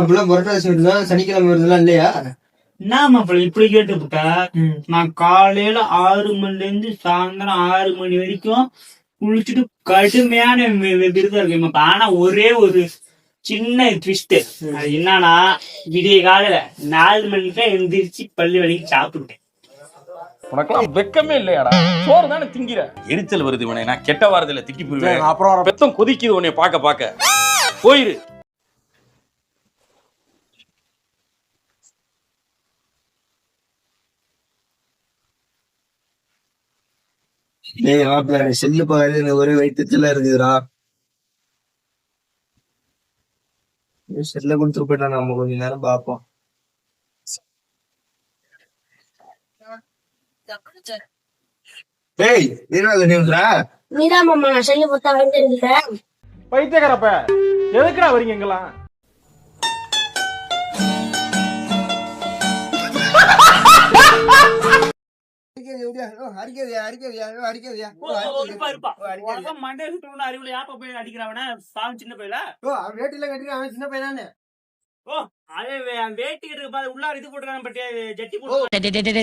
புரட்டாசி வருதா சனிக்கிழமை வருதுலாம் இல்லையா? என்ன மாப்பிள்ள இப்படி கேட்டுப்புட்டா? நான் காலையில 6 மணில இருந்து சாயந்தரம் 6 மணி வரைக்கும் குளிச்சுட்டு கடுமையான விருதம் இருக்கேன். ஆனா ஒரே ஒரு சின்ன ட்விஸ்ட். அது என்னன்னா, விடிய காலையில 4 மணிக்கு எந்திரிச்சு பள்ளி வலிக்கு சாப்பிட்டுட்டேன். உனக்கெல்லாம் வெக்கமே இல்லையாடா? சோறு தானே திங்கிற. எரிச்சல் வருது உனே. நான் கெட்ட வாரத்துல திக்கி போயிருவேன். அப்புறம் பெத்தம் கொதிக்குது உன்னை பாக்க போயிரு. செல்லு பாக்குறது ஒரே வைத்தியத்துல இருக்குதுடா. செல்ல கொடுத்துட்டு போயிட்டா நம்ம கொஞ்ச நேரம் பாப்போம். டேய் நீதான் நியூஸ்ரா? நீதான் மாமா நான் செல்லு பார்த்தா வந்து இருந்தேன். பைத்தியக்காரப்ப எதுக்குடா வரீங்க எங்கெல்லாம்?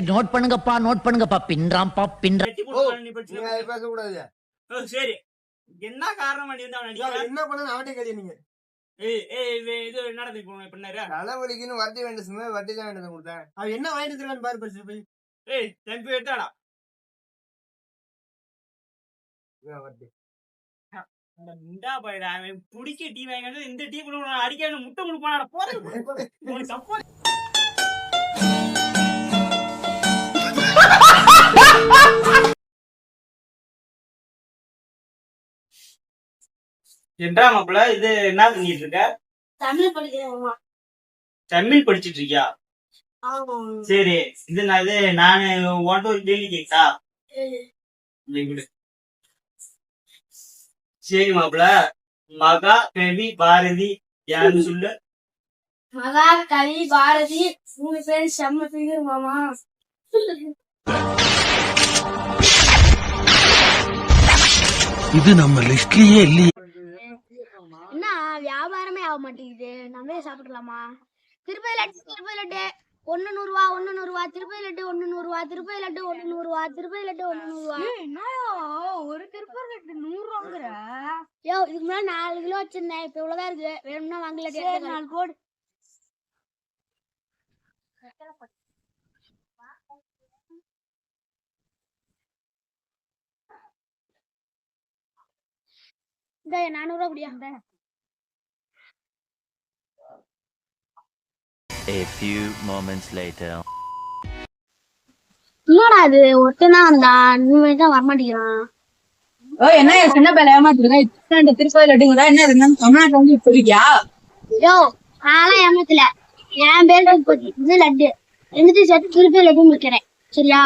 நோட் பண்ணுங்கப்பா பின்றாம்பா பின்றா. சரி, என்ன காரணம் என்ன பண்ண அவட்டே கேள்வி நீங்க? இது நடந்து தலைவலிக்குன்னு வட்டி வேண்டிய சும்மா வட்டி தான் வேண்டியது கொடுத்தேன். அவன் என்ன வாங்கிட்டு இருக்கான்னு பாரு பரிசு போய். தம்பி எடுத்தாடா புடிக்க டீ வாங்க. இந்த டீ அடிக்க முட்டை கொடுப்பான போற. என்றா மாப்பிள்ள இது என்ன பண்ணிட்டு இருக்க? தமிழ் படிக்கிறேன். தமிழ் படிச்சிட்டு இருக்கியா? சரி, நானு உன்ட்ட ஒரு கேள்வி கேட்டா? சரி மாப்பிள்ள, மகா கவி பாரதி யாருன்னு சொல்லு. மகா கவி பாரதி 3 பேர் செம்ம ஃபிகர் மாமா. இது நம்ம லிஸ்ட்லயே இல்லையே. என்ன வியாபாரமே ஆக மாட்டேங்குது, நம்மளே சாப்பிடலாமா? திருப்பதி லட்டு 1 100 ரூபா, 1 100 ரூபா. திருப்பதி லட்டு 1 100 ரூபா, திருப்பதி லட்டு 1 100 ரூபா, திருப்பதி லட்டு 1 100 ரூபா. ஒரு திருப்பதி லட்டு 100 ரூபாங்கற? யோ, இதுக்கு முன்னாடி 4 கிலோ வச்சிருந்தேன், இப்ப இவ்வளவுதான் இருக்கு. வேணும்னா வாங்கல. 4 கோடி. இந்த 400 ரூபா குடியா? A few moments later. என்னடா இது ஒருத்தனா வந்தான், இனிமே தான் வரமாட்டேங்கிறான். என்ன சின்ன பையன் ஏமாத்திருக்கேன். திருப்பதி லட்டுங்களா என்ன இருந்தாலும் தமிழ்நாட்டுல வந்து போயிருக்கியா? யோ, நான்லாம் ஏமாத்தல. என் பேர் திருப்பதி, இது லட்டு. எங்கிட்ட சேர்த்து திருப்பதி லட்டு வைக்கிறேன், சரியா?